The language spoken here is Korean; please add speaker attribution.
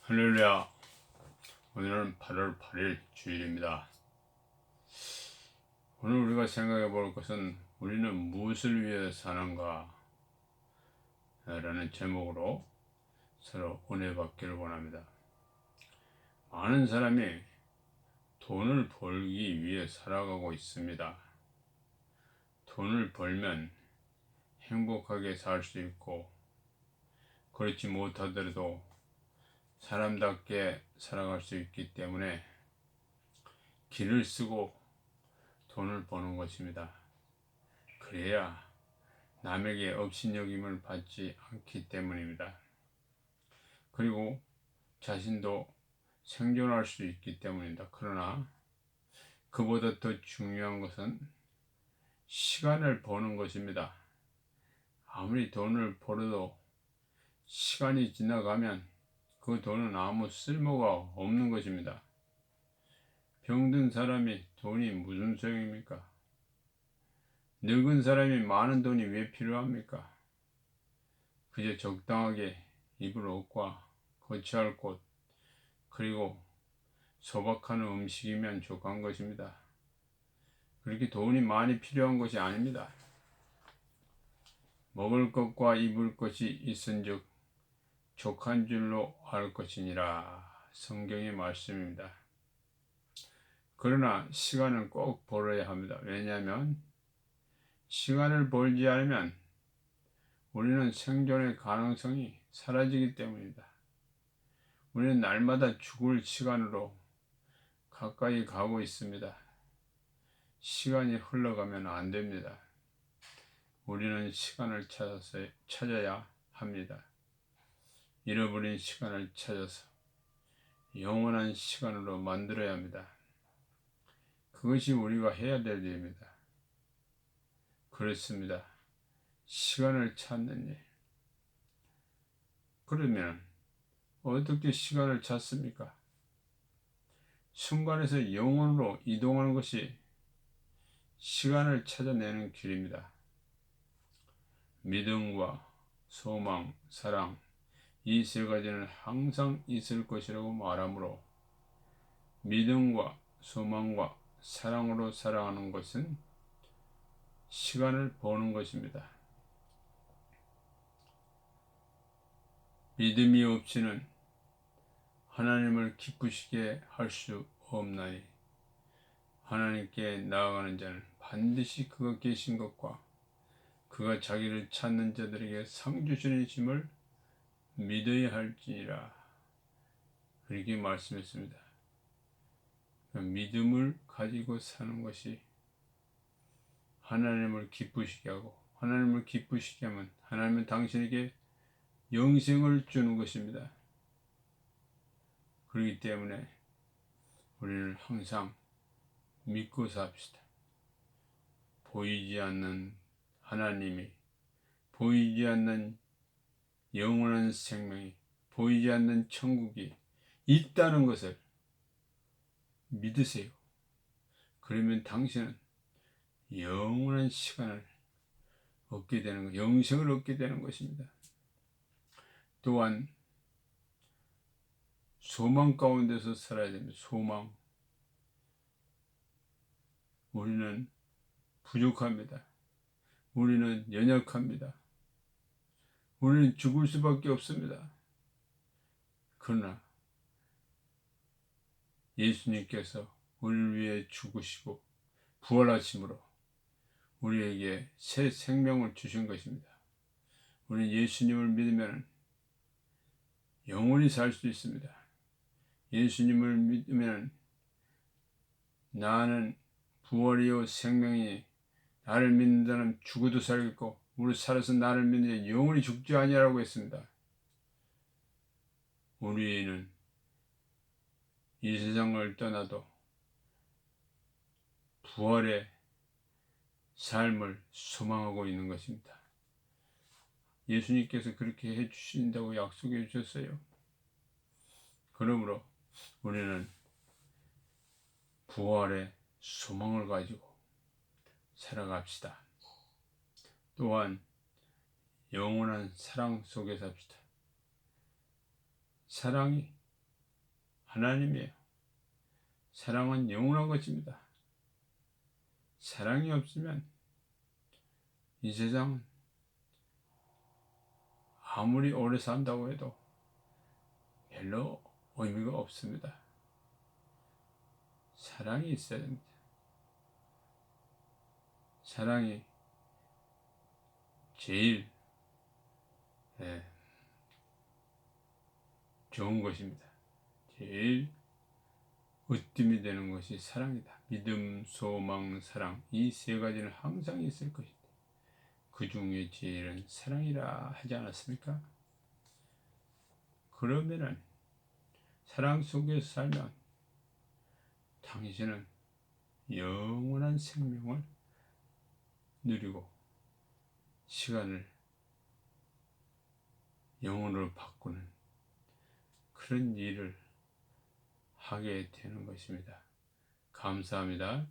Speaker 1: 할렐루야. 오늘은 8월 8일 주일입니다. 오늘 우리가 생각해 볼 것은 우리는 무엇을 위해 사는가 라는 제목으로 서로 은혜 받기를 원합니다. 많은 사람이 돈을 벌기 위해 살아가고 있습니다. 돈을 벌면 행복하게 살 수 있고, 그렇지 못하더라도 사람답게 살아갈 수 있기 때문에 길을 쓰고 돈을 버는 것입니다. 그래야 남에게 업신여김을 받지 않기 때문입니다. 그리고 자신도 생존할 수 있기 때문입니다. 그러나 그보다 더 중요한 것은 시간을 버는 것입니다. 아무리 돈을 벌어도 시간이 지나가면 그 돈은 아무 쓸모가 없는 것입니다. 병든 사람이 돈이 무슨 소용입니까? 늙은 사람이 많은 돈이 왜 필요합니까? 그저 적당하게 입을 옷과 거처할 곳, 그리고 소박한 음식이면 족한 것입니다. 그렇게 돈이 많이 필요한 것이 아닙니다. 먹을 것과 입을 것이 있은즉 족한 줄로 알 것이니라. 성경의 말씀입니다. 그러나 시간은 꼭 벌어야 합니다. 왜냐하면 시간을 벌지 않으면 우리는 생존의 가능성이 사라지기 때문입니다. 우리는 날마다 죽을 시간으로 가까이 가고 있습니다. 시간이 흘러가면 안 됩니다. 우리는 시간을 찾아야 합니다. 잃어버린 시간을 찾아서 영원한 시간으로 만들어야 합니다. 그것이 우리가 해야 될 일입니다. 그렇습니다. 시간을 찾는 일. 그러면 어떻게 시간을 찾습니까? 순간에서 영원으로 이동하는 것이 시간을 찾아내는 길입니다. 믿음과 소망, 사랑, 이 세 가지는 항상 있을 것이라고 말하므로 믿음과 소망과 사랑으로 살아가는 것은 시간을 버는 것입니다. 믿음이 없이는 하나님을 기쁘시게 할 수 없나니 하나님께 나아가는 자는 반드시 그가 계신 것과 그가 자기를 찾는 자들에게 상 주시는 믿어야 할지니라. 그렇게 말씀했습니다. 믿음을 가지고 사는 것이 하나님을 기쁘시게 하고, 하나님을 기쁘시게 하면 하나님은 당신에게 영생을 주는 것입니다. 그렇기 때문에 우리는 항상 믿고 삽시다. 보이지 않는 하나님이, 보이지 않는 영원한 생명이, 보이지 않는 천국이 있다는 것을 믿으세요. 그러면 당신은 영원한 시간을 얻게 되는 것, 영생을 얻게 되는 것입니다. 또한 소망 가운데서 살아야 됩니다. 소망. 우리는 부족합니다. 우리는 연약합니다. 우리는 죽을 수밖에 없습니다. 그러나 예수님께서 우리를 위해 죽으시고 부활하심으로 우리에게 새 생명을 주신 것입니다. 우리는 예수님을 믿으면 영원히 살 수 있습니다. 예수님을 믿으면 나는 부활이요 생명이 나를 믿는 자는 죽어도 살겠고 우리 살아서 나를 믿는 자 영원히 죽지 아니하라고 했습니다. 우리는 이 세상을 떠나도 부활의 삶을 소망하고 있는 것입니다. 예수님께서 그렇게 해주신다고 약속해 주셨어요. 그러므로 우리는 부활의 소망을 가지고 살아갑시다. 또한 영원한 사랑 속에 삽시다. 사랑이 하나님이에요. 사랑은 영원한 것입니다. 사랑이 없으면 이 세상은 아무리 오래 산다고 해도 별로 의미가 없습니다. 사랑이 있어야 됩니다. 사랑이 제일 좋은 것입니다. 제일 으뜸이 되는 것이 사랑이다. 믿음, 소망, 사랑, 이 세 가지는 항상 있을 것이다. 그 중에 제일은 사랑이라 하지 않았습니까? 그러면은 사랑 속에서 살면 당신은 영원한 생명을 누리고 시간을 영혼으로 바꾸는 그런 일을 하게 되는 것입니다. 감사합니다.